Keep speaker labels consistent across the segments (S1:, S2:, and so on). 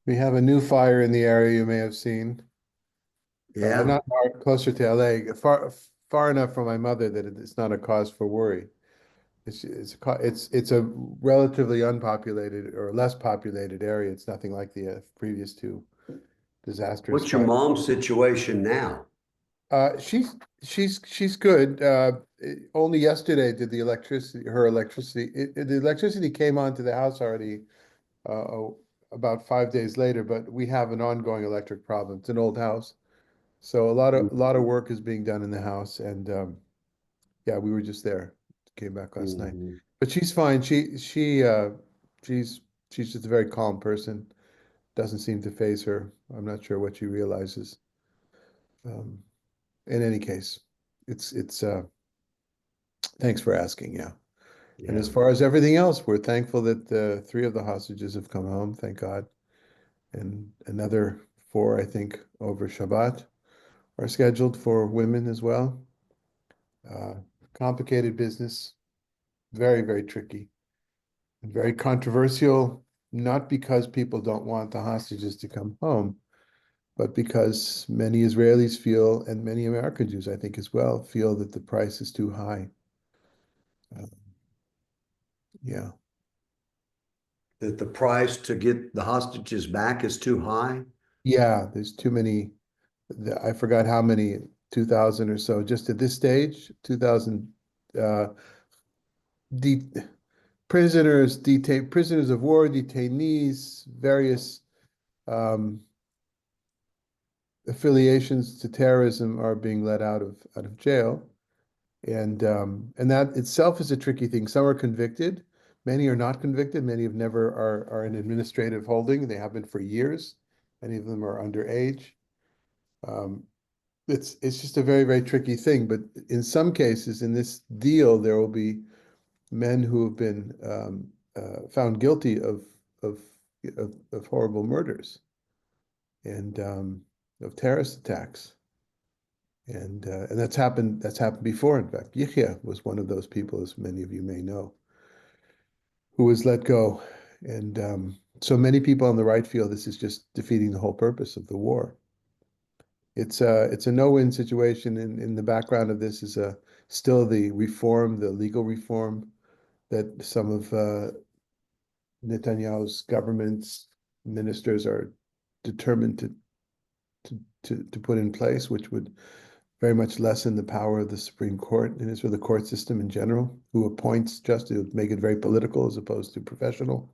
S1: We have a new fire in the area you may have seen.
S2: Yeah.
S1: Not far, closer to LA, far enough from my mother that it's not a cause for worry. It's a relatively unpopulated or less populated area. It's nothing like the previous two disastrous
S2: What's your
S1: fires.
S2: mom's situation now?
S1: Uh, she's she's good. Only yesterday did the electricity came onto the house already about 5 days later, but we have an ongoing electric problem. It's an old house. So a lot of work is being done in the house, and yeah, we were just there. Came back last night,
S2: Mhm.
S1: but she's fine. She's she's just a very calm person. Doesn't seem to phase her. I'm not sure what she realizes. Um, in any case, it's thanks for asking. Yeah, and as
S2: Yeah.
S1: far as everything else, we're thankful that three of the hostages have come home. Thank God, and another four, I think, over Shabbat are scheduled for women as well. Uh, Complicated business, very, very tricky, and very controversial, not because people don't want the hostages to come home, but because many Israelis feel, and many American Jews, I think, as well, feel that the price is too high. Uh, yeah.
S2: That the price to get the hostages back is too high?
S1: Yeah, there's too many. I forgot how many, 2,000 or so, just at this stage, 2,000 uh, de prisoners of war, detainees, various um, affiliations to terrorism are being let out of jail, and that itself is a tricky thing. Some are convicted, many are not convicted. Many have never are in administrative holding. They have been for years. Many of them are underage. Um, it's just a very, very tricky thing. But in some cases, in this deal, there will be men who have been found guilty of of horrible murders and of terrorist attacks. And that's happened before. In fact, Yihya was one of those people, as many of you may know, who was let go. And so many people on the right feel this is just defeating the whole purpose of the war. It's a no-win situation. In the background of this is still the legal reform that some of Netanyahu's government's ministers are determined to put in place, which would very much lessen the power of the Supreme Court and for the court system in general, who appoints justice, to make it very political as opposed to professional.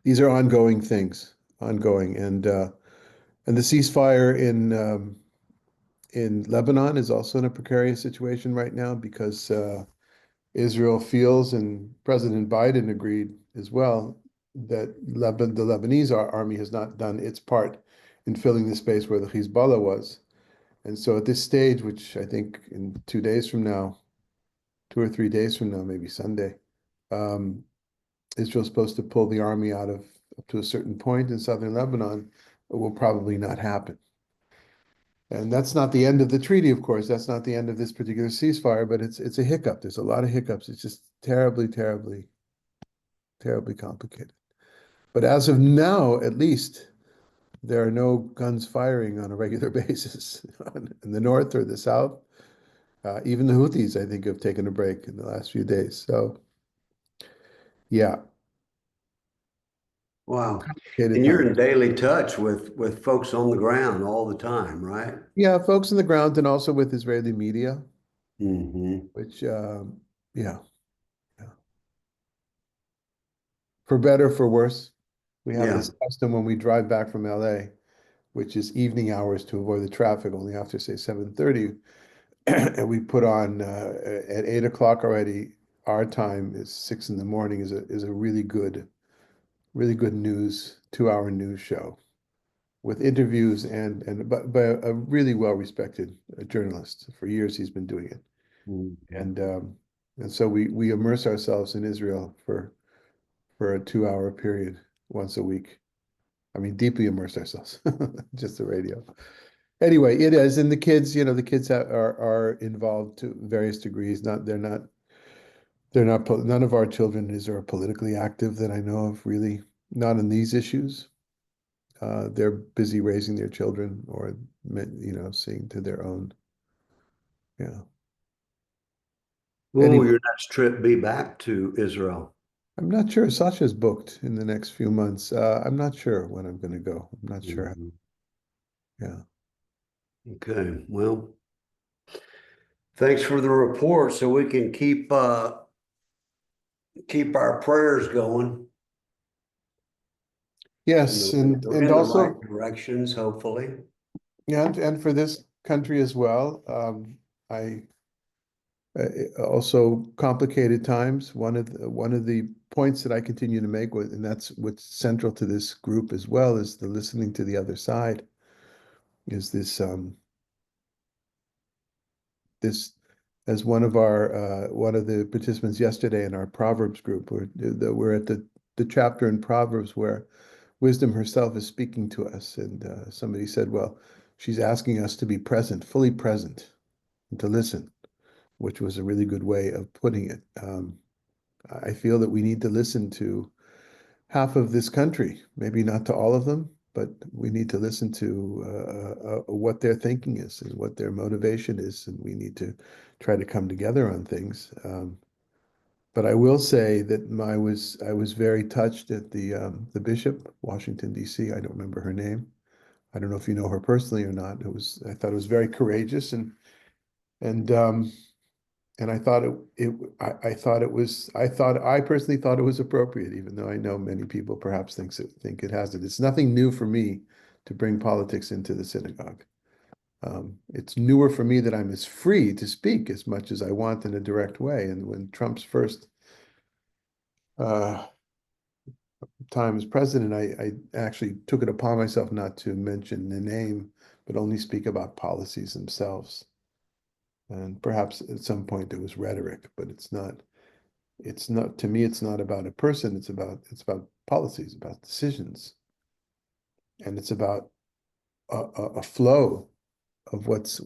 S1: These are ongoing things, ongoing, and the ceasefire in Lebanon is also in a precarious situation right now because Israel feels, and President Biden agreed as well, that the Lebanese army has not done its part in filling the space where the Hezbollah was. And so at this stage, which I think in 2 days from now, 2 or 3 days from now, maybe Sunday, um, Israel's supposed to pull the army out of up to a certain point in southern Lebanon. It will probably not happen. And that's not the end of the treaty, of course. That's not the end of this particular ceasefire, but it's a hiccup. There's a lot of hiccups. It's just terribly, terribly, terribly complicated. But as of now, at least, there are no guns firing on a regular basis in the north or the south. Even the Houthis, I think, have taken a break in the last few days. So, yeah,
S2: Wow.
S1: complicated
S2: And you're in
S1: times.
S2: daily touch with folks on the ground all the time, right?
S1: Yeah, folks on the ground and also with Israeli media,
S2: Hmm.
S1: which, yeah, yeah, for better, for worse. We have
S2: Yeah.
S1: this custom when we drive back from LA, which is evening hours to avoid the traffic, only after, say, 7:30. And we put on at 8 o'clock already. Our time is 6 in the morning. Is a really good news 2 hour news show with interviews and by a really well respected journalist. For years, he's been doing it,
S2: Mhm.
S1: and um, and so we immerse ourselves in Israel for a 2 hour period once a week. I mean, deeply immerse ourselves, just the radio. Anyway, it is, and the kids, the kids are involved to various degrees. None of our children is are politically active that I know of, really. not on these issues. They're busy raising their children or, seeing to their own. Yeah.
S2: Will
S1: Anyway,
S2: your next trip be back to Israel?
S1: I'm not sure. Sasha's booked in the next few months. I'm not sure when I'm going to go. I'm not sure.
S2: Mhm.
S1: Yeah.
S2: Okay, well, thanks for the report so we can keep our prayers going
S1: Yes, and
S2: in the right
S1: also,
S2: directions, hopefully.
S1: yeah, and for this country as well. I Also complicated times. One of the points that I continue to make, and that's what's central to this group as well, is the listening to the other side. Is this as one of the participants yesterday in our Proverbs group, we're at the chapter in Proverbs where wisdom herself is speaking to us, and somebody said, well, she's asking us to be present, fully present, and to listen, which was a really good way of putting it. I feel that we need to listen to half of this country, maybe not to all of them, but we need to listen to what their thinking is and what their motivation is, and we need to try to come together on things. But I will say that I was very touched at the bishop, Washington D.C. I don't remember her name. I don't know if you know her personally or not. I thought it was very courageous and and I thought I thought it was I personally thought it was appropriate, even though I know many people perhaps think it hasn't. It's nothing new for me to bring politics into the synagogue. It's newer for me that I'm as free to speak as much as I want in a direct way. And when Trump's first uh, time as president, I actually took it upon myself not to mention the name, but only speak about policies themselves. And perhaps at some point it was rhetoric, but it's not, to me, it's not about a person, it's about policies, about decisions. And it's about a flow of what's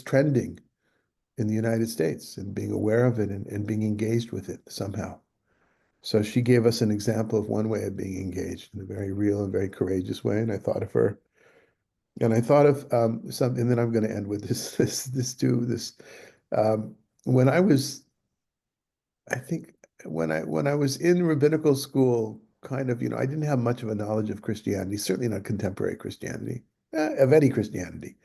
S1: trending in the United States and being aware of it and being engaged with it somehow. So she gave us an example of one way of being engaged in a very real and very courageous way. And I thought of her. And I thought of something, and then I'm going to end with this too. When I was, I think, when I was in rabbinical school, kind of, I didn't have much of a knowledge of Christianity, certainly not contemporary Christianity, of any Christianity.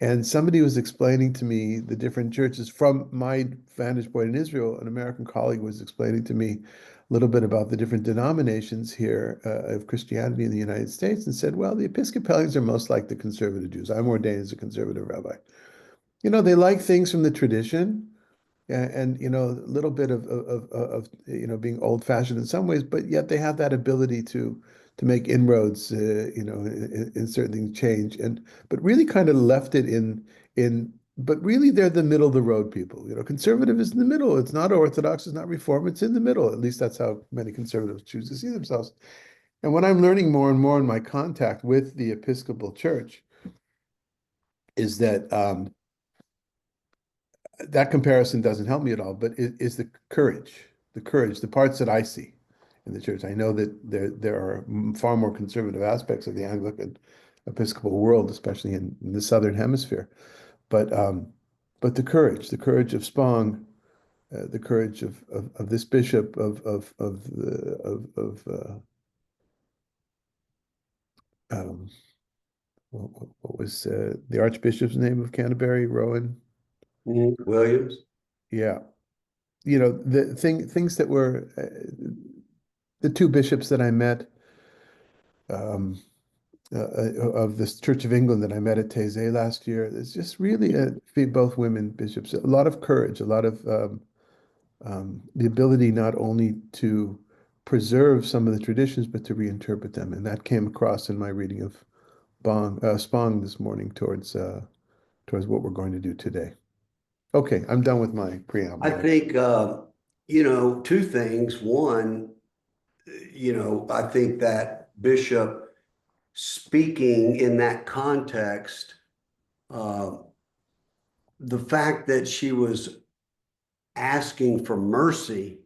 S1: And somebody was explaining to me the different churches from my vantage point in Israel. An American colleague was explaining to me a little bit about the different denominations here of Christianity in the United States and said, well, the Episcopalians are most like the conservative Jews. I'm ordained as a conservative rabbi. They like things from the tradition and a little bit of being old-fashioned in some ways, but yet they have that ability to make inroads, in certain things change, but really kind of left it but really they're the middle of the road people. Conservative is in the middle. It's not Orthodox, it's not Reform, it's in the middle. At least that's how many conservatives choose to see themselves. And what I'm learning more and more in my contact with the Episcopal Church is that that comparison doesn't help me at all, but it is the courage, the parts that I see in the church. I know that there are far more conservative aspects of the Anglican Episcopal world, especially in the Southern Hemisphere. But the courage of Spong, the courage of this bishop um, what was the Archbishop's name of Canterbury, Rowan?
S2: Williams.
S1: Yeah, things that were the two bishops that I met of this Church of England that I met at Taizé last year. It's just really both women bishops, a lot of courage, a lot of the ability not only to preserve some of the traditions, but to reinterpret them. And that came across in my reading of Spong this morning towards what we're going to do today. Okay, I'm done with my
S2: I
S1: preamble.
S2: think, two things. One, I think that Bishop speaking in that context, uh, the fact that she was asking for mercy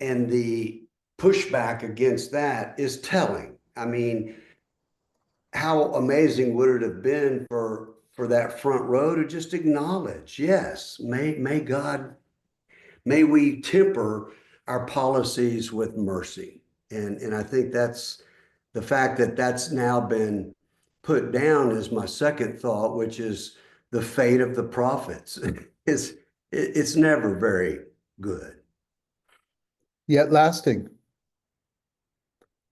S2: and the pushback against that is telling. I mean, how amazing would it have been for that front row to just acknowledge, yes, may God, may we temper our policies with mercy. And I think that's the fact that that's now been put down is my second thought, which is the fate of the prophets. It's never very good.
S1: Yet lasting.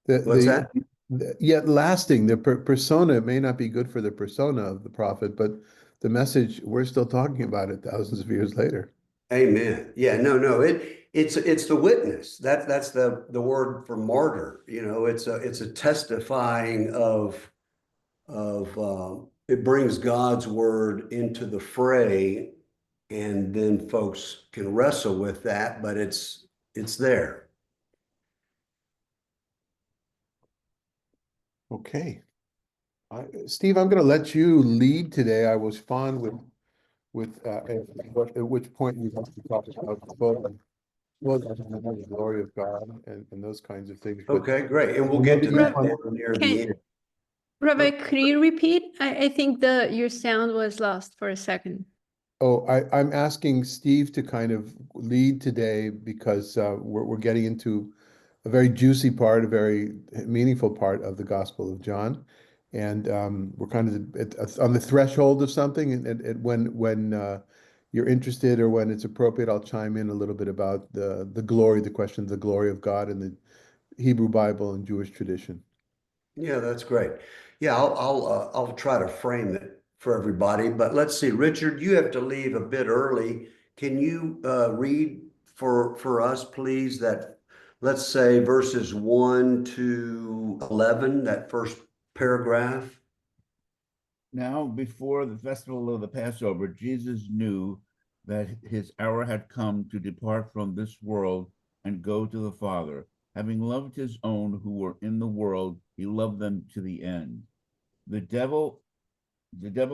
S2: What's that?
S1: Yet lasting, the persona may not be good for the persona of the prophet, but the message, we're still talking about it thousands of years later.
S2: Amen. Yeah, no. It's the witness. That's the word for martyr. You know, it's a testifying of it brings God's word into the fray, and then folks can wrestle with that, but it's there.
S1: Okay. Steve, I'm going to let you lead today. I was fond at which point we want to talk about the glory of God and those kinds of things. But
S2: Okay, great. And we'll
S1: I know
S2: get
S1: that
S2: to
S1: you
S2: that
S1: want-
S2: more near the
S3: Can,
S2: end.
S3: Rabbi, could you repeat? I think your sound was lost for a second.
S1: Oh, I'm asking Steve to kind of lead today because we're getting into a very juicy part, a very meaningful part of the Gospel of John. And we're kind of on the threshold of something. And when you're interested or when it's appropriate, I'll chime in a little bit about the glory, the question of the glory of God in the Hebrew Bible and Jewish tradition.
S2: Yeah, that's great. Yeah, I'll try to frame it for everybody. But let's see, Richard, you have to leave a bit early. Can you read for us, please, that let's say verses 1 to 11, that first paragraph?
S4: Now, before the festival of the Passover, Jesus knew that his hour had come to depart from this world and go to the Father. Having loved his own who were in the world, he loved them to the end. The devil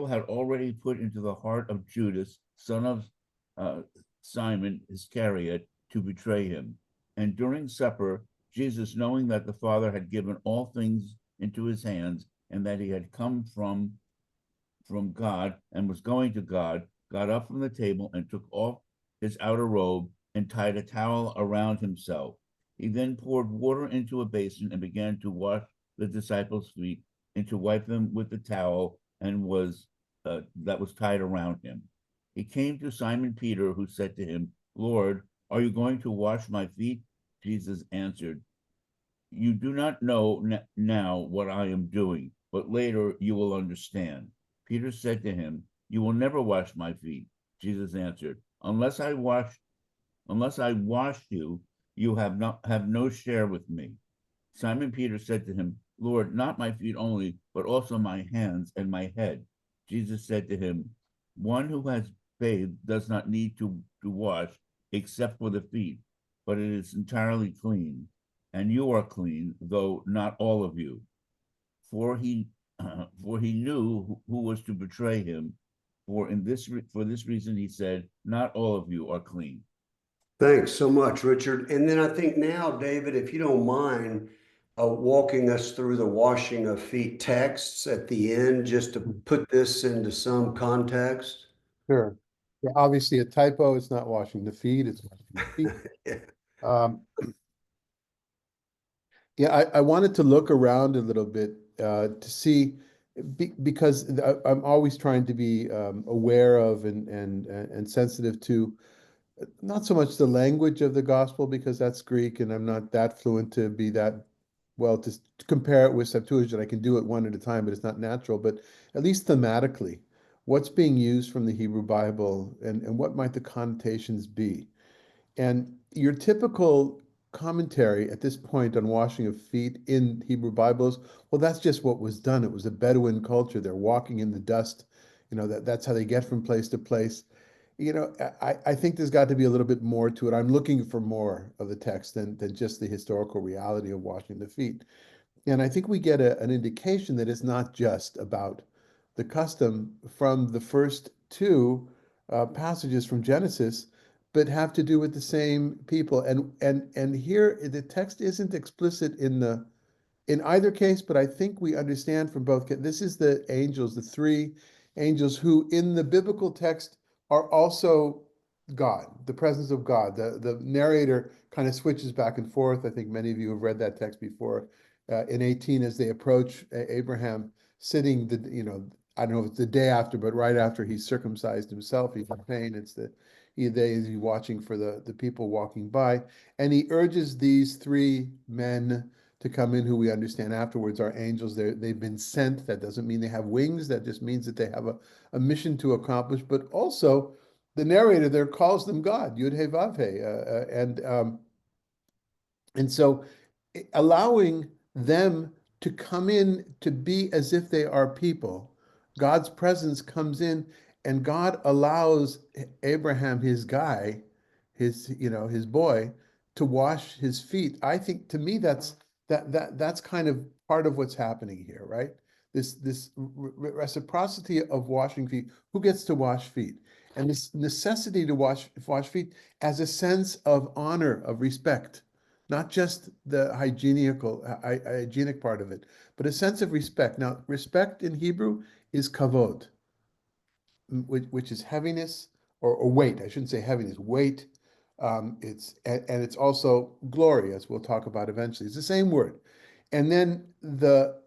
S4: had already put into the heart of Judas, son of Simon Iscariot, to betray him. And during supper, Jesus, knowing that the Father had given all things into his hands, and that he had come from God and was going to God, got up from the table and took off his outer robe and tied a towel around himself. He then poured water into a basin and began to wash the disciples' feet and to wipe them with the towel that was tied around him. He came to Simon Peter, who said to him, "Lord, are you going to wash my feet?" Jesus answered, "You do not know now what I am doing, but later you will understand." Peter said to him, "You will never wash my feet." Jesus answered, Unless I wash you, you have no share with me." Simon Peter said to him, "Lord, not my feet only, but also my hands and my head." Jesus said to him, "One who has bathed does not need to wash except for the feet, but it is entirely clean. And you are clean, though not all of you." For he knew who was to betray him. For this reason he said, "Not all of you are clean."
S2: Thanks so much, Richard. And then I think now, David, if you don't mind walking us through the washing of feet texts at the end, just to put this into some context.
S1: Sure. Yeah, obviously a typo, it's not washing the feet, it's washing the feet.
S2: Yeah.
S1: Um, yeah, I wanted to look around a little bit to see because I'm always trying to be aware of and sensitive to not so much the language of the gospel because that's Greek and I'm not that fluent to be that well to compare it with Septuagint. I can do it one at a time, but it's not natural. But at least thematically, what's being used from the Hebrew Bible and what might the connotations be? And your typical commentary at this point on washing of feet in Hebrew Bibles, well, that's just what was done. It was a Bedouin culture. They're walking in the dust. That's how they get from place to place. I think there's got to be a little bit more to it. I'm looking for more of the text than just the historical reality of washing the feet. And I think we get an indication that it's not just about the custom from the first two passages from Genesis, but have to do with the same people. And here the text isn't explicit in either case, but I think we understand from both. This is the angels, the three angels who in the biblical text are also God, the presence of God. The narrator kind of switches back and forth. I think many of you have read that text before. In 18, as they approach Abraham, sitting I don't know if it's the day after, but right after he's circumcised himself, he's in pain. It's he's watching for the people walking by, and he urges these three men to come in, who we understand afterwards are angels. They've been sent. That doesn't mean they have wings. That just means that they have a mission to accomplish. But also, the narrator there calls them God, Yud He Vav He, and so allowing them to come in to be as if they are people. God's presence comes in, and God allows Abraham, his guy, his boy, to wash his feet. I think, to me, that's kind of part of what's happening here, right? This reciprocity of washing feet. Who gets to wash feet? And this necessity to wash feet as a sense of honor, of respect, not just the hygienic part of it, but a sense of respect. Now, respect in Hebrew is kavod, which is heaviness or weight. I shouldn't say heaviness, weight. It's also glory, as we'll talk about eventually. It's the same word. And then the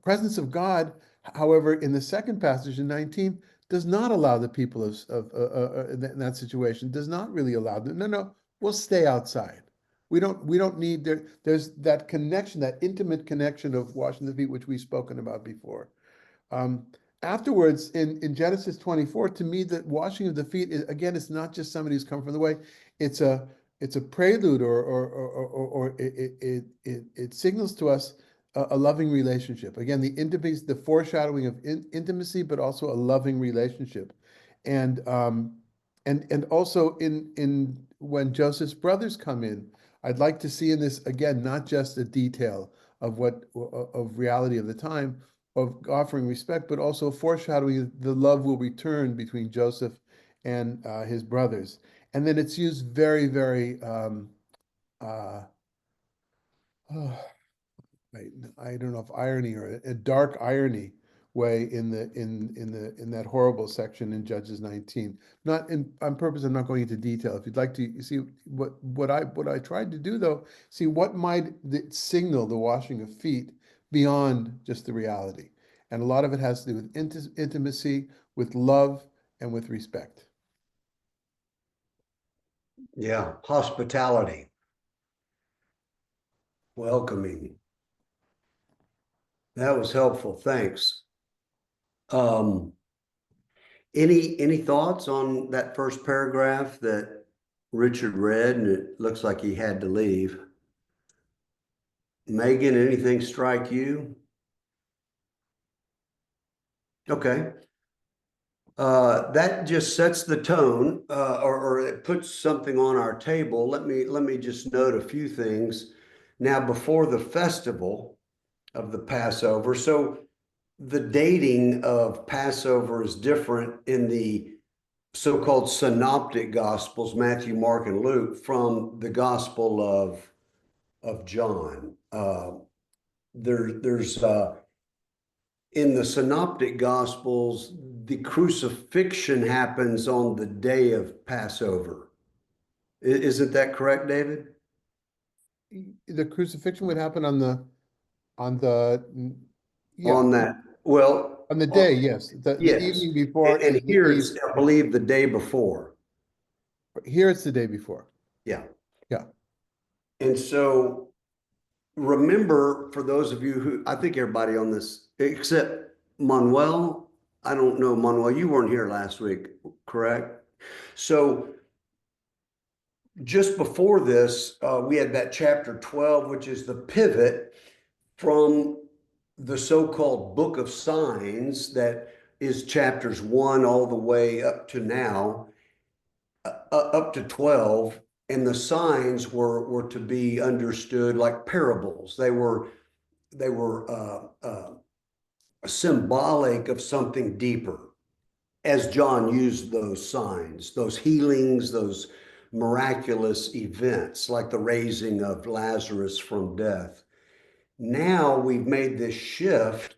S1: presence of God, however, in the second passage in 19, does not allow the people in that situation, does not really allow them. No, we'll stay outside. We don't need there's that connection, that intimate connection of washing the feet, which we've spoken about before. Afterwards, in Genesis 24, to me, the washing of the feet is, again, it's not just somebody who's come from the way. It's a prelude, or it signals to us a loving relationship. Again, the intimacy, the foreshadowing of intimacy, but also a loving relationship, and also in when Joseph's brothers come in, I'd like to see in this, again, not just a detail of reality of the time, of offering respect, but also foreshadowing the love will return between Joseph and his brothers. And then it's used very, very, I don't know if irony or a dark irony way in that horrible section in Judges 19. Not on purpose, I'm not going into detail. If you'd like to see what I tried to do, though, see what might signal the washing of feet beyond just the reality. And a lot of it has to do with intimacy, with love, and with respect.
S2: Yeah, hospitality, welcoming. That was helpful. Thanks. Any thoughts on that first paragraph that Richard read, and it looks like he had to leave? Megan, anything strike you? Okay. That just sets the tone, or it puts something on our table. Let me just note a few things. Now, before the festival of the Passover, so the dating of Passover is different in the so-called synoptic gospels, Matthew, Mark, and Luke, from the Gospel of John. There's in the synoptic gospels, the crucifixion happens on the day of Passover. Isn't that correct, David?
S1: The crucifixion would happen on the
S2: On that, well,
S1: on the day, yes. The
S2: yes.
S1: evening before
S2: And
S1: is the
S2: here
S1: eve.
S2: it's, I believe, the day before.
S1: Here it's the day before.
S2: Yeah.
S1: Yeah.
S2: And so remember, for those of you who, I think everybody on this, except Manuel, I don't know, Manuel, you weren't here last week, correct? So just before this, we had that chapter 12, which is the pivot from the so-called Book of Signs, that is chapters 1 all the way up to now, up to 12. And the signs were to be understood like parables. They were symbolic of something deeper. as John used those signs, those healings, those miraculous events, like the raising of Lazarus from death. Now we've made this shift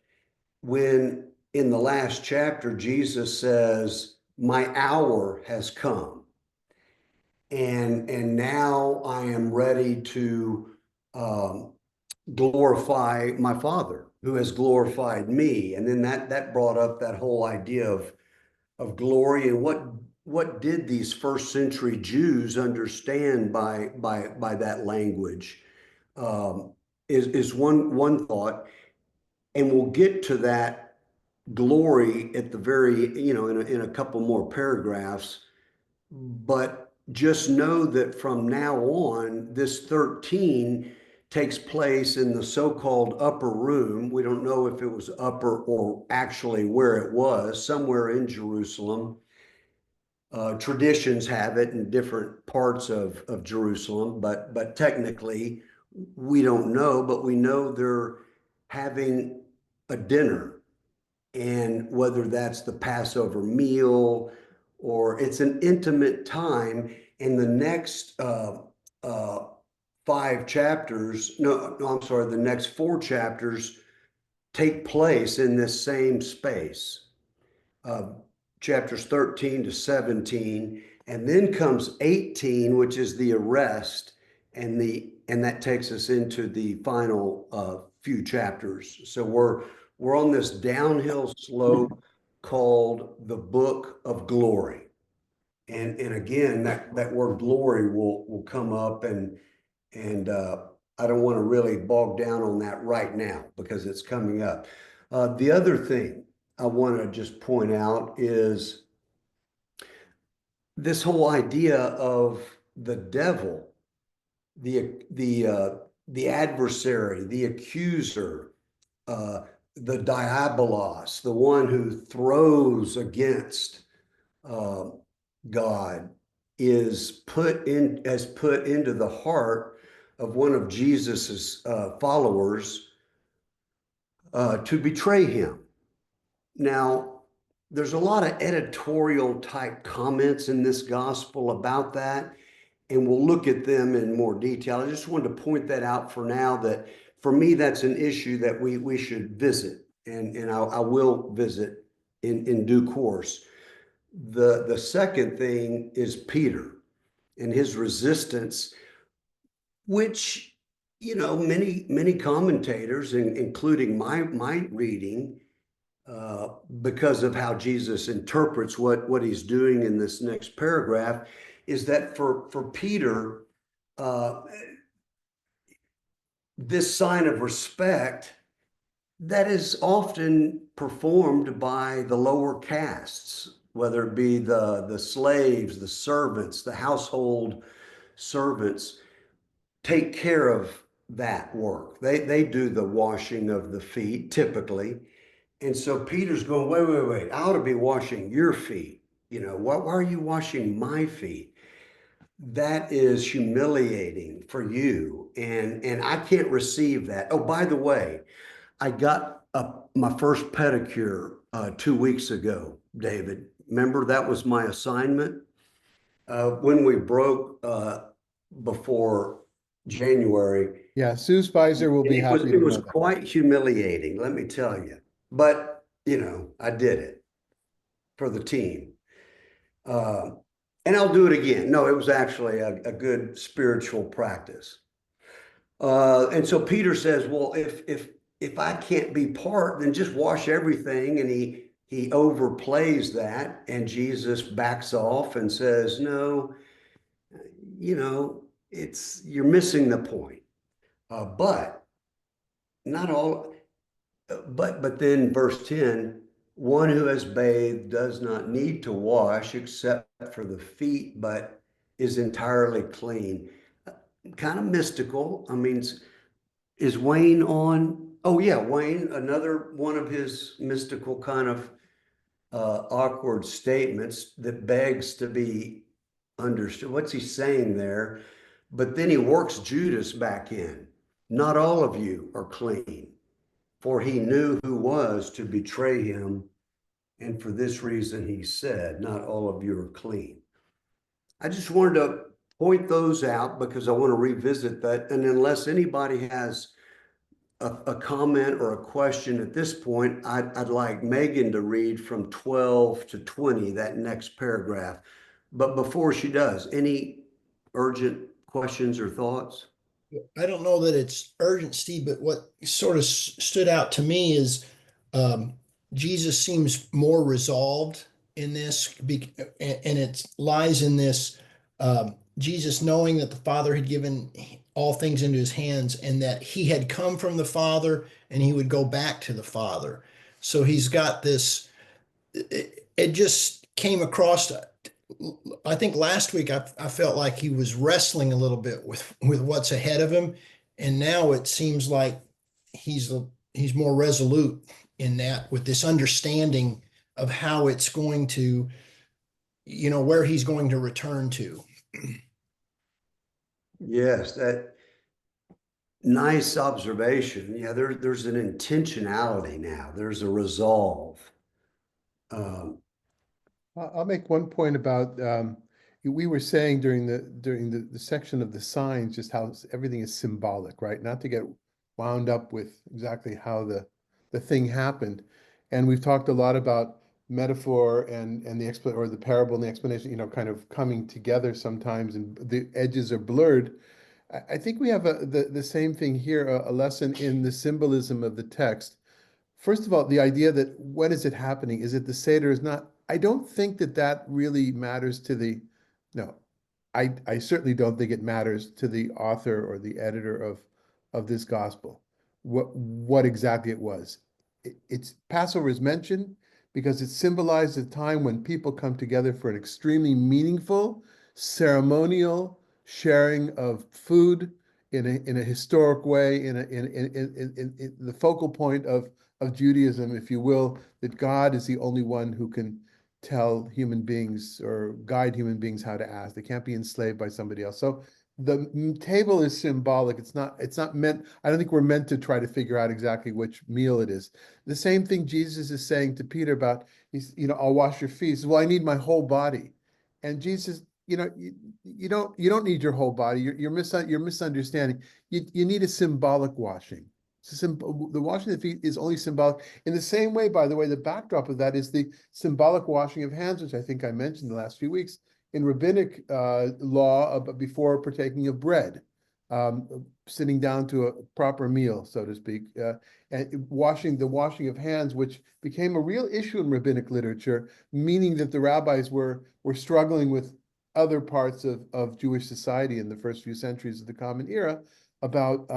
S2: when in the last chapter, Jesus says, my hour has come. And now I am ready to glorify my Father who has glorified me. And then that brought up that whole idea of glory and what did these first century Jews understand by that language is one thought. And we'll get to that glory at the very, in a couple more paragraphs. But just know that from now on, this 13 takes place in the so-called upper room. We don't know if it was upper or actually where it was, somewhere in Jerusalem. Traditions have it in different parts of Jerusalem, but technically we don't know, but we know they're having a dinner. And whether that's the Passover meal or it's an intimate time, in the next 5 chapters, the next 4 chapters take place in this same space. Chapters 13 to 17, and then comes 18, which is the arrest, and that takes us into the final few chapters. So we're on this downhill slope called the Book of Glory. And again, that word glory will come up, and I don't want to really bog down on that right now because it's coming up. The other thing I want to just point out is this whole idea of the devil, the adversary, the accuser, the diabolos, the one who throws against God, is put into the heart of one of Jesus's followers to betray him. Now, there's a lot of editorial type comments in this gospel about that, and we'll look at them in more detail. I just wanted to point that out for now, that for me, that's an issue that we should visit, and I will visit in due course. The second thing is Peter and his resistance, which, many commentators, including my reading, because of how Jesus interprets what he's doing in this next paragraph, is that for Peter, this sign of respect that is often performed by the lower castes, whether it be the slaves, the servants, the household servants, take care of that work. They do the washing of the feet typically. And so Peter's going, wait, I ought to be washing your feet. Why are you washing my feet? That is humiliating for you. And I can't receive that. Oh, by the way, I got my first pedicure 2 weeks ago, David. Remember, that was my assignment. When we broke before January.
S1: Yeah, Sue Spicer will be happy to
S2: It was
S1: know that.
S2: quite humiliating, let me tell you. But, I did it for the team. And I'll do it again. No, it was actually a good spiritual practice. And so Peter says, well, if I can't be part, then just wash everything. And he overplays that, and Jesus backs off and says, no, you're missing the point. But not all, but then verse 10, one who has bathed does not need to wash except for the feet, but is entirely clean. Kind of mystical. I mean, is Wayne on? Oh yeah, Wayne, another one of his mystical kind of awkward statements that begs to be understood. What's he saying there? But then he works Judas back in. Not all of you are clean, for he knew who was to betray him. And for this reason, he said, not all of you are clean. I just wanted to point those out because I want to revisit that. And unless anybody has a comment or a question at this point, I'd like Megan to read from 12 to 20, that next paragraph. But before she does, any urgent questions or thoughts?
S5: I don't know that it's urgent, Steve, but what sort of stood out to me is um, Jesus seems more resolved in this, and it lies in this Jesus knowing that the Father had given all things into his hands and that he had come from the Father and he would go back to the Father. So he's got this, it just came across. I think last week I felt like he was wrestling a little bit with what's ahead of him, and now it seems like he's more resolute in that, with this understanding of how it's going to, where he's going to return to.
S2: Yes, that nice observation. Yeah, there's an intentionality now. There's a resolve.
S1: I'll make one point about, we were saying during the section of the signs, just how everything is symbolic, right? Not to get wound up with exactly how the thing happened. And we've talked a lot about metaphor and the parable and the explanation, kind of coming together sometimes, and the edges are blurred. I think we have the same thing here, a lesson in the symbolism of the text. First of all, the idea that when is it happening? Is it the Seder? Is not? I don't think that really matters to no, I certainly don't think it matters to the author or the editor of this gospel, what exactly it was. It's Passover is mentioned because it symbolized a time when people come together for an extremely meaningful, ceremonial sharing of food in a historic way, in the focal point of Judaism, if you will, that God is the only one who can tell human beings or guide human beings how to ask. They can't be enslaved by somebody else. So the table is symbolic. It's not meant, I don't think we're meant to try to figure out exactly which meal it is. The same thing Jesus is saying to Peter about, I'll wash your feet. He says, well, I need my whole body. And Jesus, you don't need your whole body. You're misunderstanding. You need a symbolic washing. The washing of the feet is only symbolic. In the same way, by the way, the backdrop of that is the symbolic washing of hands, which I think I mentioned the last few weeks in rabbinic law before partaking of bread, sitting down to a proper meal, so to speak, and the washing of hands, which became a real issue in rabbinic literature, meaning that the rabbis were struggling with other parts of Jewish society in the first few centuries of the Common Era about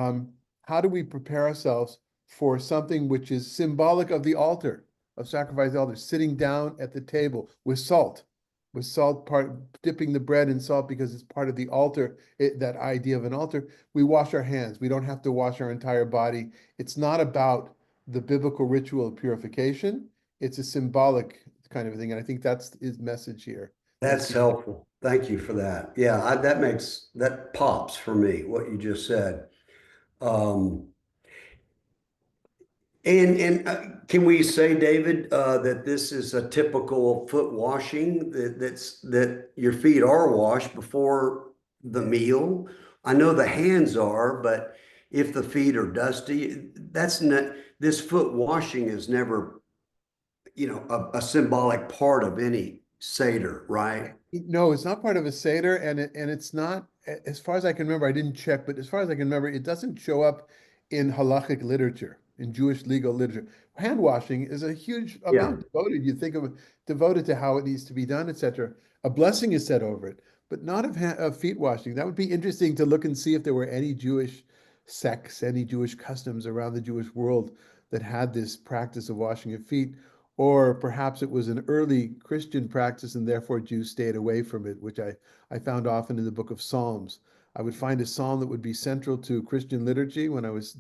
S1: how do we prepare ourselves for something which is symbolic of the altar, of sacrifice altar, sitting down at the table with salt, dipping the bread in salt because it's part of the altar, that idea of an altar. We wash our hands. We don't have to wash our entire body. It's not about the biblical ritual of purification. It's a symbolic kind of thing. And I think that's his message here.
S2: That's helpful. Thank you for that. Yeah, that pops for me, what you just said. Can we say, David, that this is a typical foot washing, that your feet are washed before the meal? I know the hands are, but if the feet are dusty, this foot washing is never, a symbolic part of any Seder, right?
S1: No, it's not part of a Seder, and it's not, as far as I can remember, I didn't check, but as far as I can remember, it doesn't show up in halachic literature, in Jewish legal literature. Hand washing is a huge amount devoted. You think of devoted to how it needs to be done, etc. A blessing is said over it, but not of feet washing. That would be interesting to look and see if there were any Jewish sects, any Jewish customs around the Jewish world that had this practice of washing of feet. Or perhaps it was an early Christian practice and therefore Jews stayed away from it, which I found often in the book of Psalms. I would find a psalm that would be central to Christian liturgy. When I was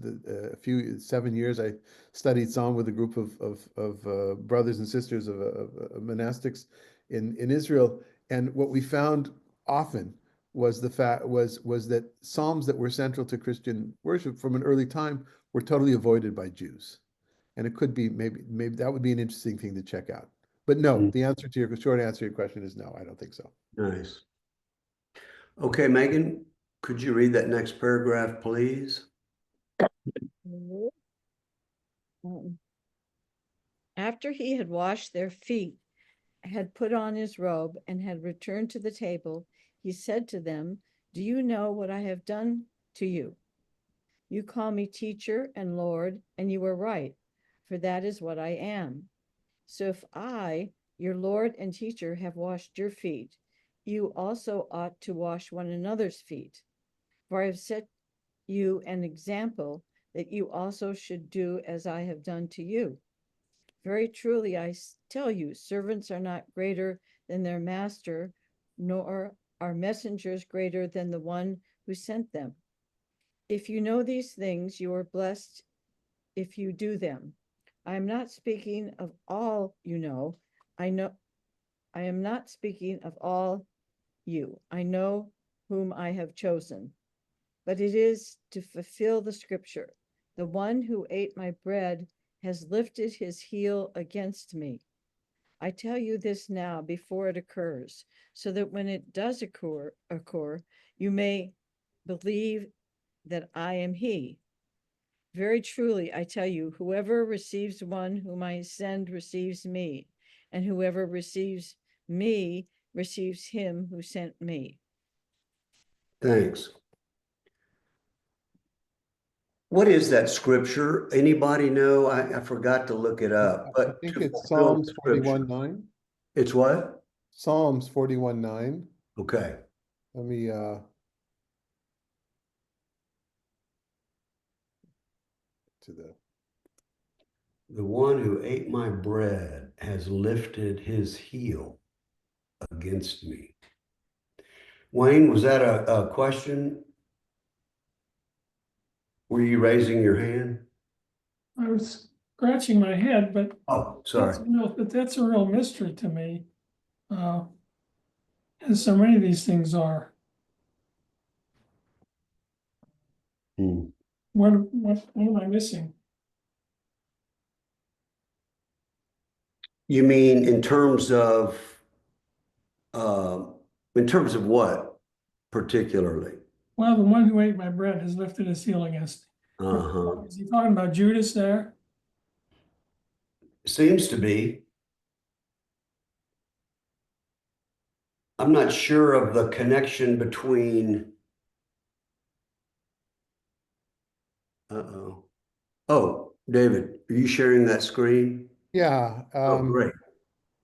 S1: 7 years, I studied psalm with a group of brothers and sisters of monastics in Israel. And what we found often was that psalms that were central to Christian worship from an early time were totally avoided by Jews. And it could be maybe that would be an interesting thing to check out. But no,
S2: Mm.
S1: the answer to your short answer to your question is no, I don't think so.
S2: Nice. Okay, Megan, could you read that next paragraph, please?
S6: Um, After he had washed their feet, had put on his robe, and had returned to the table, he said to them, "Do you know what I have done to you? You call me teacher and Lord, and you are right, for that is what I am. So if I, your Lord and teacher, have washed your feet, you also ought to wash one another's feet. For I have set you an example that you also should do as I have done to you. Very truly, I tell you, servants are not greater than their master, nor are messengers greater than the one who sent them. If you know these things, you are blessed if you do them. I am not speaking of all you know. I am not speaking of all you. I know whom I have chosen. But it is to fulfill the scripture. The one who ate my bread has lifted his heel against me. I tell you this now before it occurs, so that when it does occur, you may believe that I am he. Very truly, I tell you, whoever receives one whom I send receives me, and whoever receives me receives him who sent me.
S2: Thanks. What is that scripture? Anybody know? I forgot to look it up,
S1: I
S2: but
S1: think
S2: to
S1: it's
S2: fulfill
S1: Psalms
S2: the scripture.
S1: 41:9.
S2: It's what?
S1: Psalms 41:9.
S2: Okay.
S1: Let me to
S2: The one who ate my bread has lifted his heel against me. Wayne, was that a question? Were you raising your hand?
S7: I was scratching my head, but
S2: Oh, sorry.
S7: that's a real mystery to me. As so many of these things are.
S2: Hmm.
S7: What am I missing?
S2: You mean in terms of what particularly?
S7: Well, the one who ate my bread has lifted his heel against me.
S2: Uh-huh.
S7: Is he talking about Judas there?
S2: Seems to be. I'm not sure of the connection between. Uh-oh. Oh, David, are you sharing that screen?
S1: yeah,
S2: Oh, great.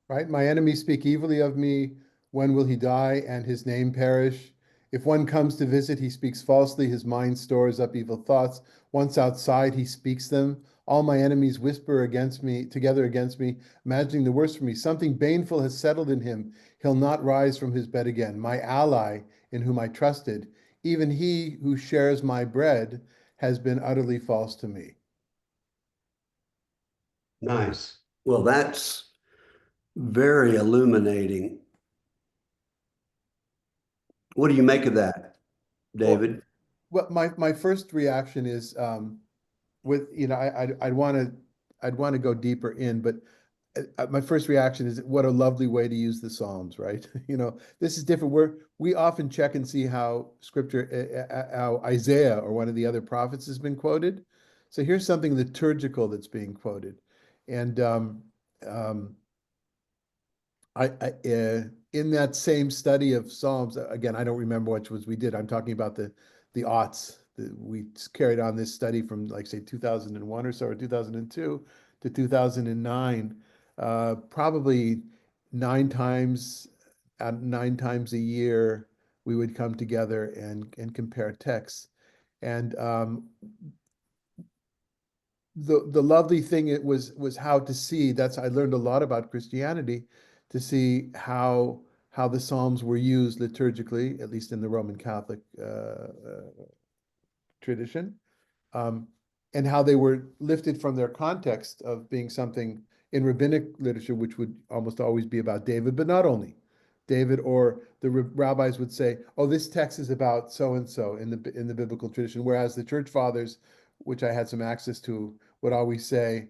S1: right. My enemies speak evilly of me. When will he die and his name perish? If one comes to visit, he speaks falsely. His mind stores up evil thoughts. Once outside, he speaks them. All my enemies whisper against me, together against me, imagining the worst for me. Something baneful has settled in him. He'll not rise from his bed again. My ally, in whom I trusted, even he who shares my bread, has been utterly false to me.
S2: Nice. Well, that's very illuminating. What do you make of that, David?
S1: Well, my first reaction is with I'd want to go deeper in, but my first reaction is what a lovely way to use the Psalms, right? This is different. We often check and see how scripture, how Isaiah or one of the other prophets has been quoted. So here's something liturgical that's being quoted, and um, in that same study of Psalms, again, I don't remember which was we did. I'm talking about the aughts. We carried on this study from like say 2001 or so, or 2002 to 2009, probably 9 times, 9 times a year, we would come together and compare texts. And the lovely thing it was how to see, that's I learned a lot about Christianity, to see how the Psalms were used liturgically, at least in the Roman Catholic tradition, um, and how they were lifted from their context of being something in rabbinic literature, which would almost always be about David, but not only David, or the rabbis would say, "Oh, this text is about so and so in the biblical tradition," whereas the church fathers, which I had some access to, would always say,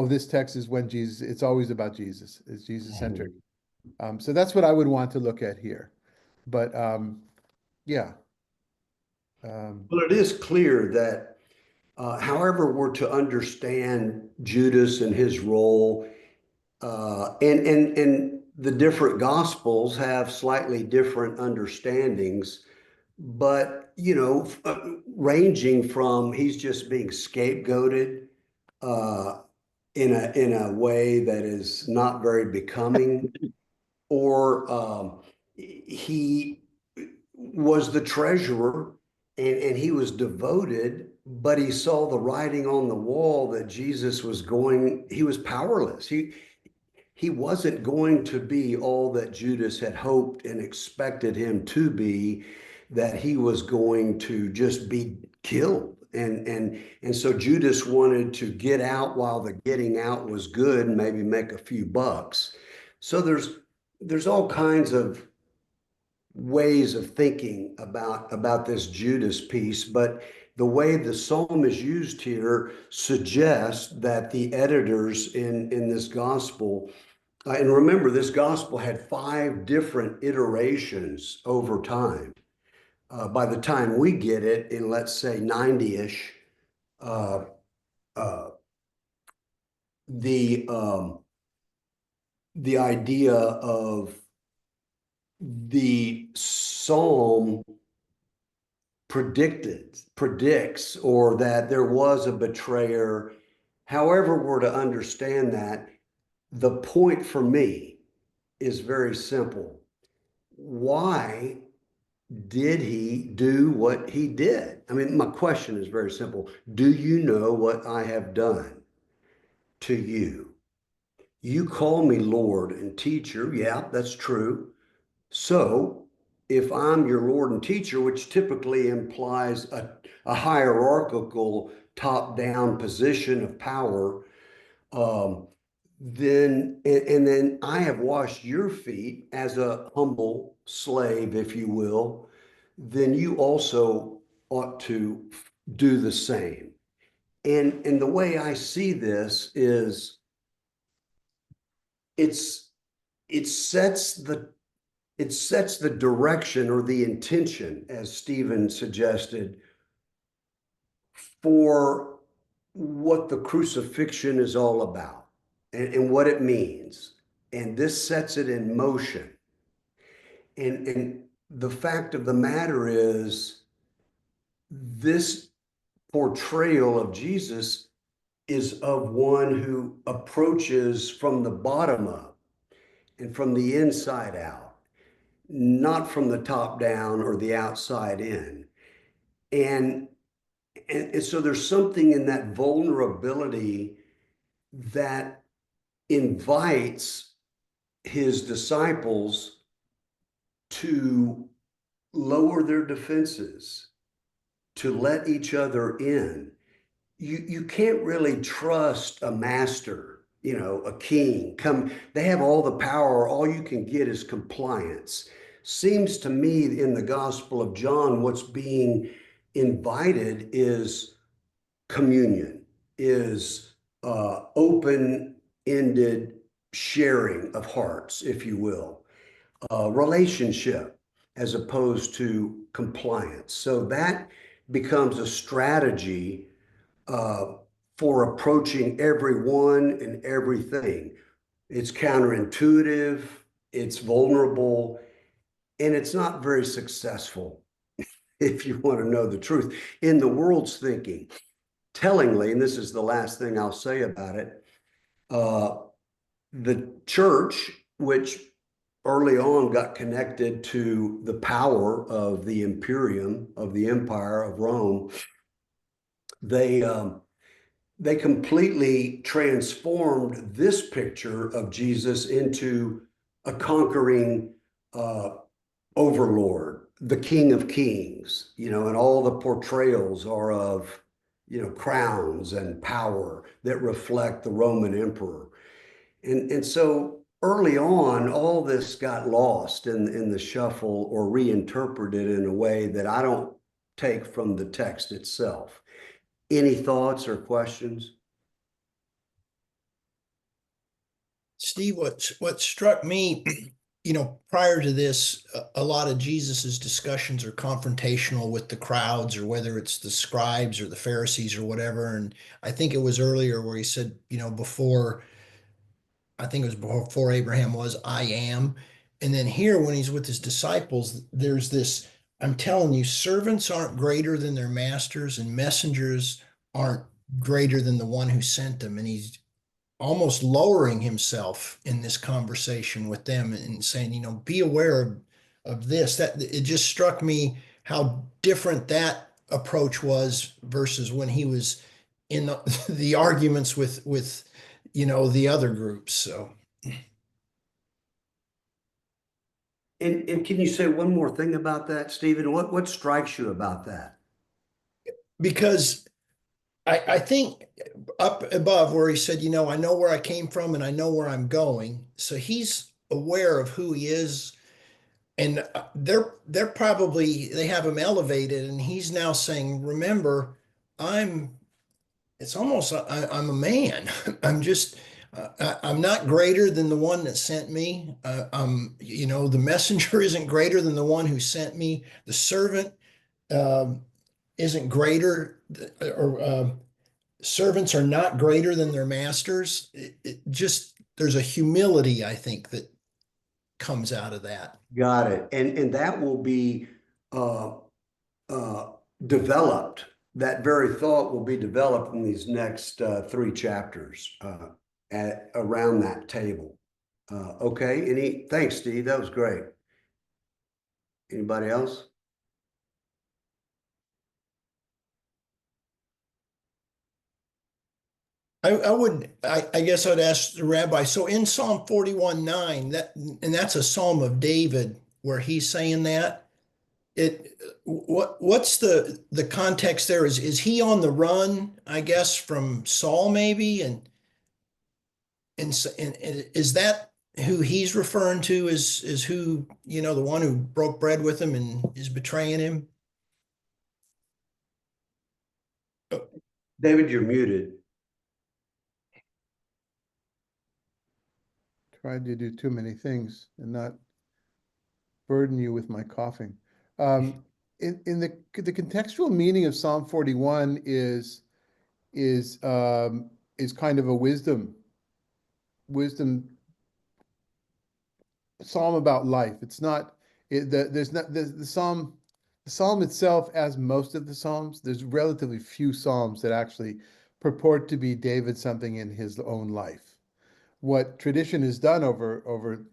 S1: this text is when Jesus, it's always about Jesus, it's Jesus centered. So that's what I would want to look at here. But yeah.
S2: Well, it is clear that however we're to understand Judas and his role, and the different gospels have slightly different understandings, but ranging from he's just being scapegoated in a way that is not very becoming, or he was the treasurer and he was devoted, but he saw the writing on the wall that Jesus was going, he was powerless. He wasn't going to be all that Judas had hoped and expected him to be, that he was going to just be killed. And so Judas wanted to get out while the getting out was good and maybe make a few bucks. So there's all kinds of ways of thinking about this Judas piece, but the way the psalm is used here suggests that the editors in this gospel, and remember, this gospel had 5 different iterations over time. By the time we get it in, let's say, 90-ish, the idea of the psalm predicts, or that there was a betrayer. However we're to understand that, the point for me is very simple. Why did he do what he did? I mean, my question is very simple. Do you know what I have done to you? You call me Lord and teacher. Yeah, that's true. So if I'm your Lord and teacher, which typically implies a hierarchical top-down position of power, then I have washed your feet as a humble slave, if you will, then you also ought to do the same. And the way I see this is it sets the direction or the intention, as Stephen suggested, for what the crucifixion is all about and what it means. And this sets it in motion. And the fact of the matter is, this portrayal of Jesus is of one who approaches from the bottom up and from the inside out, not from the top down or the outside in. And so there's something in that vulnerability that invites his disciples to lower their defenses, to let each other in. You can't really trust a master, a king. They have all the power, all you can get is compliance. Seems to me in the Gospel of John, what's being invited is communion, is open-ended sharing of hearts, if you will, relationship as opposed to compliance. So that becomes a strategy for approaching everyone and everything. It's counterintuitive, it's vulnerable, and it's not very successful, if you want to know the truth. In the world's thinking, tellingly, and this is the last thing I'll say about it, the church, which early on got connected to the power of the imperium, of the empire of Rome, they completely transformed this picture of Jesus into a conquering overlord, the King of Kings, and all the portrayals are of, crowns and power that reflect the Roman emperor. And so early on, all this got lost in the shuffle or reinterpreted in a way that I don't take from the text itself. Any thoughts or questions?
S5: Steve, what struck me, prior to this, a lot of Jesus's discussions are confrontational with the crowds, or whether it's the scribes or the Pharisees or whatever. And I think it was earlier where he said, I think it was before Abraham was, I am. And then here, when he's with his disciples, there's this, I'm telling you, servants aren't greater than their masters, and messengers aren't greater than the one who sent them. And he's almost lowering himself in this conversation with them and saying, be aware of this. That it just struck me how different that approach was versus when he was in the arguments with the other groups. So
S2: And can you say one more thing about that, Stephen? What strikes you about that?
S5: because I think up above where he said, I know where I came from and I know where I'm going. So he's aware of who he is. And they're probably, they have him elevated, and he's now saying, remember, it's almost, I'm a man. I'm not greater than the one that sent me. The messenger isn't greater than the one who sent me. The servant isn't greater, or servants are not greater than their masters. There's a humility, I think, that comes out of that.
S2: Got it. And that will be developed. That very thought will be developed in these next 3 chapters around that table. Okay. Thanks, Steve. That was great. Anybody else?
S5: I guess I'd ask the rabbi. So in Psalm 41:9, that's a Psalm of David where he's saying that. What's the context there? Is he on the run, I guess, from Saul maybe? And is that who he's referring to, is who, the one who broke bread with him and is betraying him?
S2: David, you're muted.
S1: Tried to do too many things and not burden you with my coughing. In the contextual meaning of Psalm 41 is kind of a wisdom psalm about life. It's not the psalm itself, as most of the psalms. There's relatively few psalms that actually purport to be David something in his own life. What tradition has done over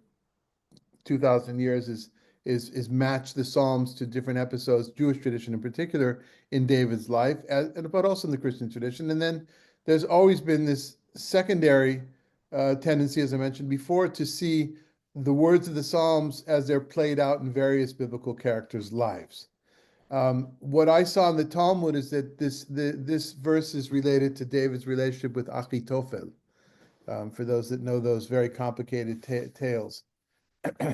S1: 2,000 years is match the Psalms to different episodes, Jewish tradition in particular, in David's life, but also in the Christian tradition. And then there's always been this secondary tendency, as I mentioned before, to see the words of the Psalms as they're played out in various biblical characters' lives. What I saw in the Talmud is that this verse is related to David's relationship with Achitophel. For those that know those very complicated tales of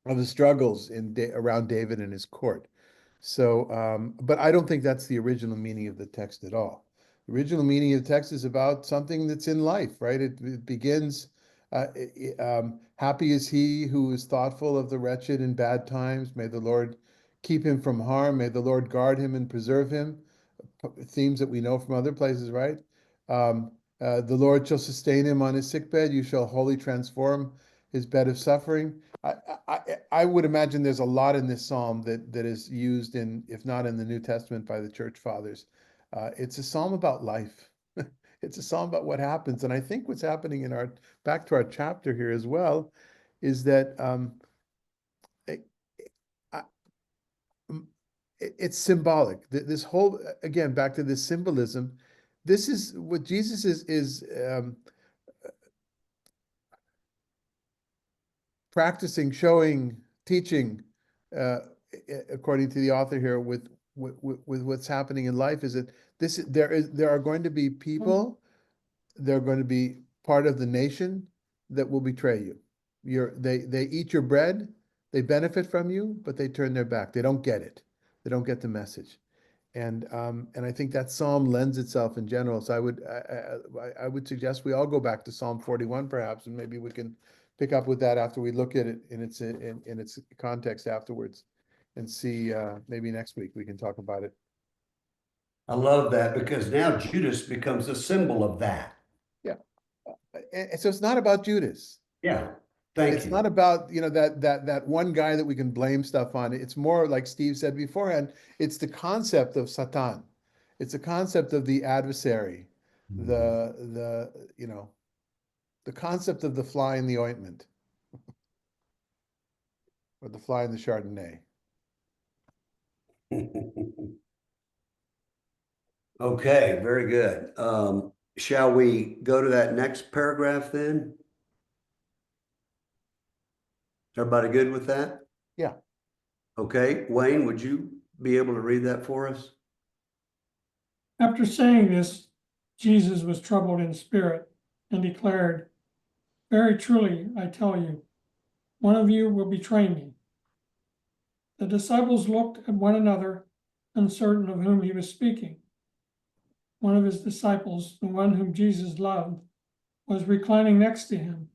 S1: the struggles around David and his court. So, but I don't think that's the original meaning of the text at all. The original meaning of the text is about something that's in life, right? It begins, happy is he who is thoughtful of the wretched in bad times. May the Lord keep him from harm. May the Lord guard him and preserve him. Themes that we know from other places, right? The Lord shall sustain him on his sickbed. You shall wholly transform his bed of suffering. I would imagine there's a lot in this psalm that is used in, if not in the New Testament, by the church fathers. It's a psalm about life. It's a psalm about what happens. And I think what's happening back to our chapter here as well, is that it's symbolic. This whole, again, back to this symbolism. This is what Jesus is practicing, showing, teaching, according to the author here, with what's happening in life, is that there are going to be people, they're going to be part of the nation that will betray you. They eat your bread, they benefit from you, but they turn their back. They don't get it. They don't get the message. And I think that psalm lends itself in general. So I would suggest we all go back to Psalm 41 perhaps, and maybe we can pick up with that after we look at it in its context afterwards, and see maybe next week we can talk about it.
S2: I love that, because now Judas becomes a symbol of that.
S1: Yeah. And so it's not about Judas.
S2: Yeah, thank
S1: It's
S2: you.
S1: not about, that one guy that we can blame stuff on. It's more like Steve said beforehand, it's the concept of Satan. It's the concept of the adversary, the concept of the fly in the ointment, or the fly in the Chardonnay.
S2: Okay, very good. Shall we go to that next paragraph then? Everybody good with that?
S1: Yeah.
S2: Okay, Wayne, would you be able to read that for us?
S7: After saying this, Jesus was troubled in spirit and declared, "Very truly, I tell you, one of you will betray me." The disciples looked at one another, uncertain of whom he was speaking. One of his disciples, the one whom Jesus loved, was reclining next to him.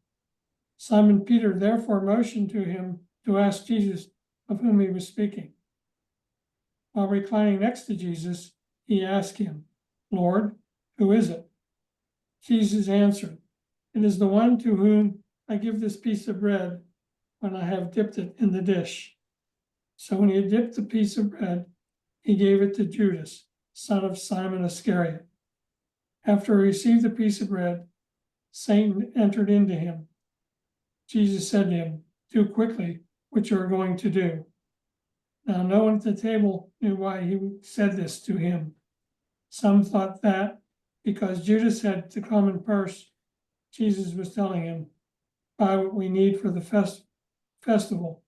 S7: Simon Peter therefore motioned to him to ask Jesus of whom he was speaking. While reclining next to Jesus, he asked him, "Lord, who is it?" Jesus answered, "It is the one to whom I give this piece of bread when I have dipped it in the dish." So when he had dipped the piece of bread, he gave it to Judas, son of Simon Iscariot. After he received the piece of bread, Satan entered into him. Jesus said to him, "Do quickly what you are going to do." Now no one at the table knew why he said this to him. Some thought that because Judas had the common purse, Jesus was telling him, "Buy what we need for the festival,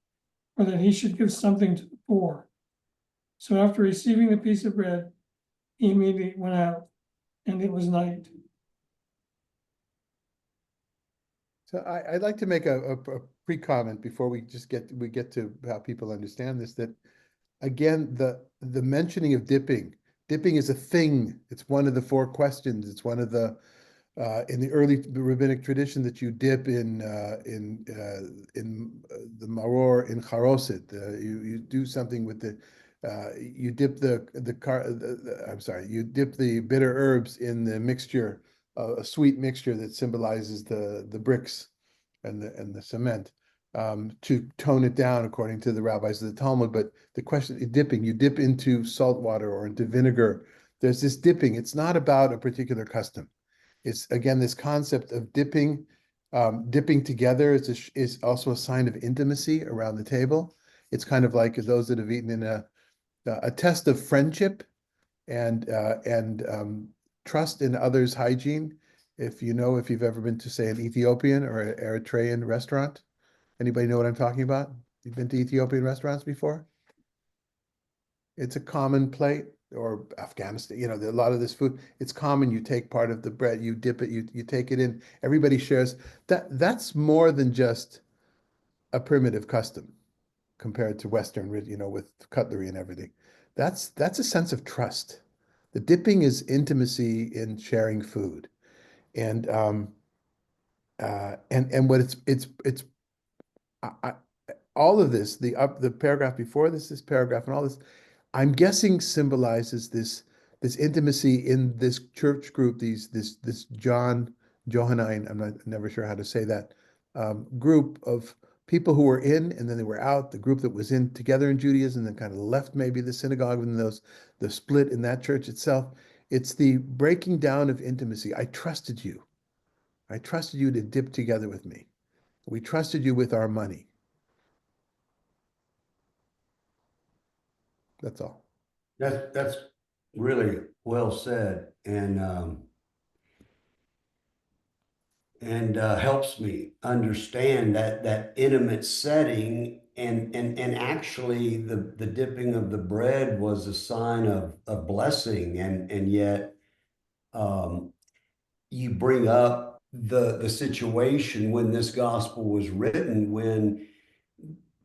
S7: or that he should give something to the poor." So after receiving the piece of bread, he immediately went out, and it was night.
S1: So I'd like to make a pre-comment before we get to how people understand this, that again, the mentioning of dipping is a thing. It's one of the 4 questions. It's one of the in the early rabbinic tradition that you dip in the maror in charoset. You do something with the you dip you dip the bitter herbs in the mixture, a sweet mixture that symbolizes the bricks and the cement, to tone it down according to the rabbis of the Talmud. But the question is dipping. You dip into salt water or into vinegar. There's this dipping. It's not about a particular custom. It's again this concept of dipping. Dipping together is also a sign of intimacy around the table. It's kind of like those that have eaten in a test of friendship and trust in others' hygiene. If you've ever been to, say, an Ethiopian or an Eritrean restaurant, anybody know what I'm talking about? You've been to Ethiopian restaurants before? It's a common plate, or Afghanistan, a lot of this food, it's common. You take part of the bread, you dip it, you take it in, everybody shares. That's more than just a primitive custom compared to Western, with cutlery and everything. That's a sense of trust. The dipping is intimacy in sharing food. And what it's all of this, the paragraph before this paragraph and all this, I'm guessing symbolizes this intimacy in this church group, this Johannine, I'm never sure how to say that, group of people who were in and then they were out, the group that was in together in Judaism, and then kind of left maybe the synagogue, and the split in that church itself. It's the breaking down of intimacy. I trusted you. I trusted you to dip together with me. We trusted you with our money. That's all.
S2: That's really well said, and helps me understand that intimate setting, and actually the dipping of the bread was a sign of blessing, and yet you bring up the situation when this gospel was written, when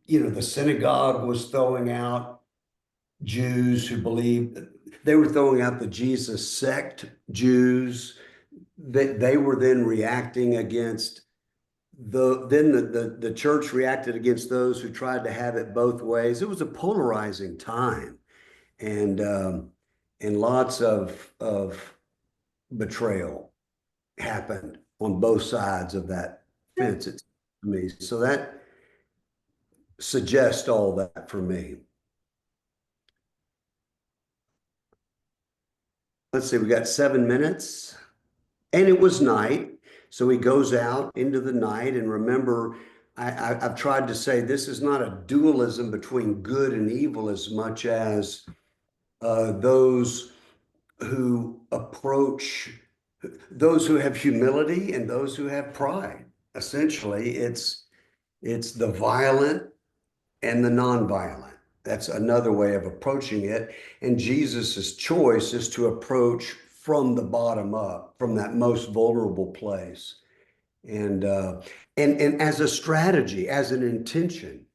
S2: the synagogue was throwing out Jews who believed they were throwing out the Jesus sect Jews, that they were then reacting against the church reacted against those who tried to have it both ways. It was a polarizing time, and lots of betrayal happened on both sides of that fence, it seems to me. So that suggests all that for me. Let's see, we got 7 minutes. And it was night. So he goes out into the night. And remember, I've tried to say this is not a dualism between good and evil as much as those who approach, those who have humility and those who have pride. Essentially, it's the violent and the nonviolent. That's another way of approaching it. And Jesus's choice is to approach from the bottom up, from that most vulnerable place. And as a strategy, as an intention,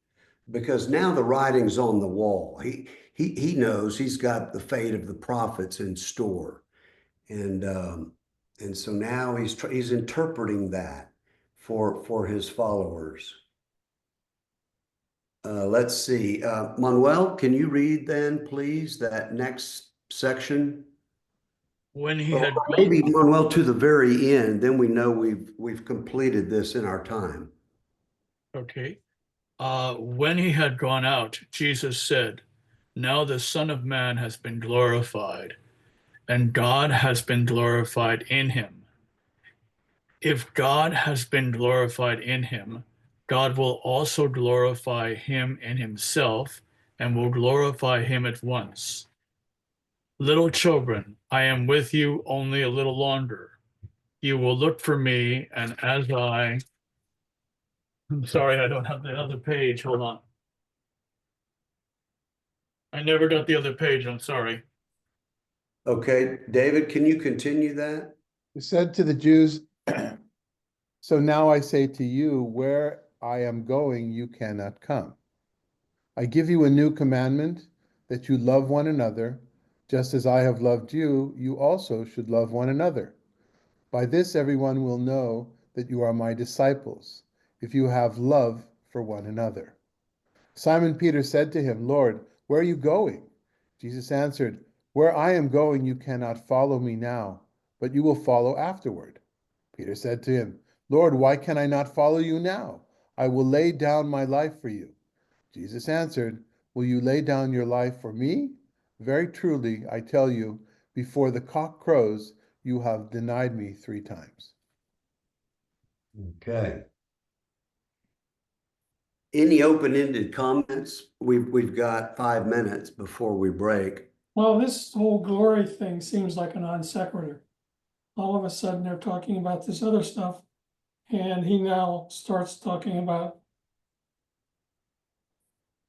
S2: because now the writing's on the wall. He knows he's got the fate of the prophets in store. And so now he's interpreting that for his followers. Let's see. Manuel, can you read then, please, that next section?
S8: When he
S2: Or
S8: had
S2: maybe,
S8: gone,
S2: Manuel, to the very end, then we know we've completed this in our time.
S8: okay. When he had gone out, Jesus said, "Now the Son of Man has been glorified, and God has been glorified in him. If God has been glorified in him, God will also glorify him in himself and will glorify him at once. Little children, I am with you only a little longer. You will look for me, and I'm sorry, I don't have the other page. Hold on. I never got the other page. I'm sorry.
S2: Okay, David, can you continue that?
S1: He said to the Jews, so now I say to you, where I am going, you cannot come. I give you a new commandment, that you love one another, just as I have loved you, you also should love one another. By this everyone will know that you are my disciples, if you have love for one another. Simon Peter said to him, Lord, where are you going? Jesus answered, where I am going, you cannot follow me now, but you will follow afterward. Peter said to him, Lord, why can I not follow you now? I will lay down my life for you. Jesus answered, will you lay down your life for me? Very truly, I tell you, before the cock crows, you have denied me 3 times.
S2: Okay. Any open-ended comments? We've got 5 minutes before we break.
S7: Well, this whole glory thing seems like a non sequitur. All of a sudden, they're talking about this other stuff, and he now starts talking about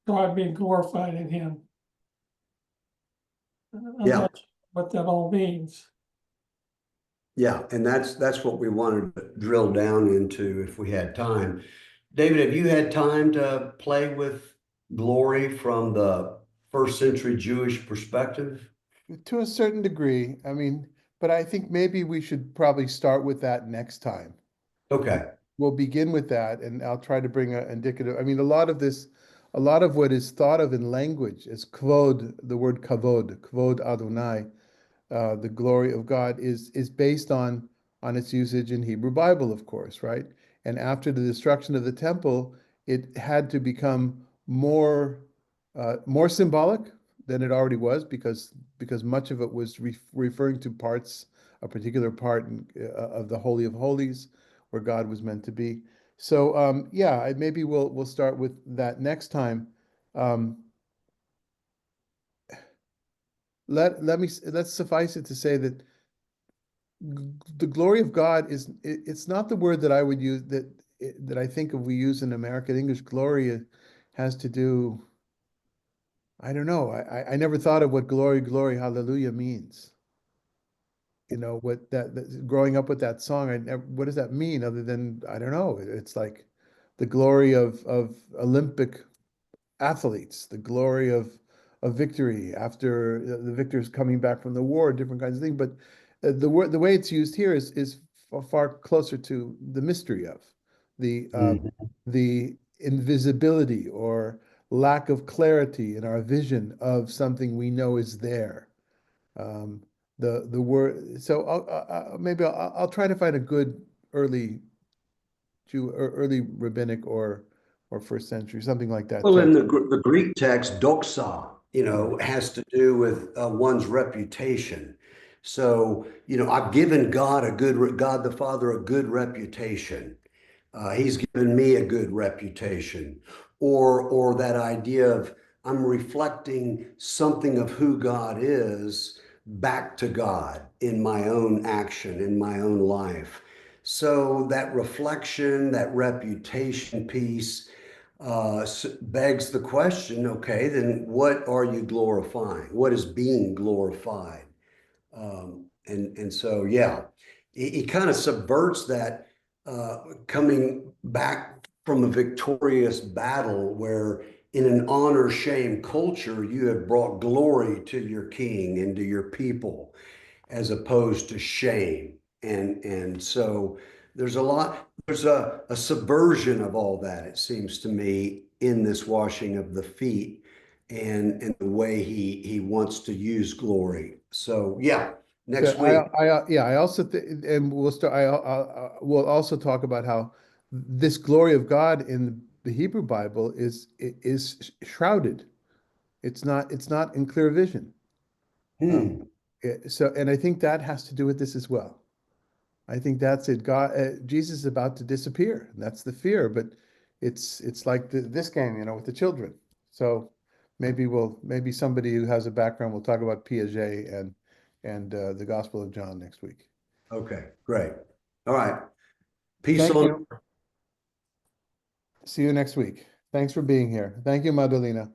S7: God being glorified in him. I'm
S2: Yeah.
S7: not sure what that all means.
S2: Yeah, and that's what we wanted to drill down into if we had time. David, have you had time to play with glory from the first century Jewish perspective?
S1: To a certain degree, I mean, but I think maybe we should probably start with that next time.
S2: Okay.
S1: We'll begin with that, and I'll try to bring an indicative. I mean, a lot of what is thought of in language is kvod, the word kvod Adonai, the glory of God is based on its usage in Hebrew Bible, of course, right? And after the destruction of the temple, it had to become more symbolic than it already was, because much of it was referring to a particular part of the Holy of Holies, where God was meant to be. So yeah, maybe we'll start with that next time. Let's suffice it to say that the glory of God it's not the word that I would use that I think of we use in American English. Glory has to do, I don't know. I never thought of what glory, hallelujah means. You know, what that growing up with that song, what does that mean other than, I don't know. It's like the glory of Olympic athletes, the glory of a victory after the victors coming back from the war, different kinds of things. But the way it's used here is far closer to the mystery of the invisibility or lack of clarity in our vision of something we know is there. The word. So maybe I'll try to find a good early Jew or early rabbinic or first century, something like that.
S2: Well, in
S1: text.
S2: the Greek text, doxa, has to do with one's reputation. So, I've given God the Father a good reputation. He's given me a good reputation. Or that idea of I'm reflecting something of who God is back to God in my own action, in my own life. So that reflection, that reputation piece, begs the question, okay, then what are you glorifying? What is being glorified? And so, yeah, he kind of subverts that, coming back from a victorious battle where in an honor shame culture, you have brought glory to your king and to your people as opposed to shame. And so there's a subversion of all that, it seems to me, in this washing of the feet and the way he wants to use glory. So yeah, next
S1: So
S2: week.
S1: I also think, and we'll start. We'll also talk about how this glory of God in the Hebrew Bible is shrouded. It's not in clear vision.
S2: Hmm.
S1: So, and I think that has to do with this as well. I think that's it. God, Jesus is about to disappear. And that's the fear, but it's like this game, with the children. So maybe somebody who has a background will talk about Piaget and the Gospel of John next week.
S2: Okay, great. All right. Peace
S1: Thank
S2: on.
S1: you. See you next week. Thanks for being here. Thank you, Madalena.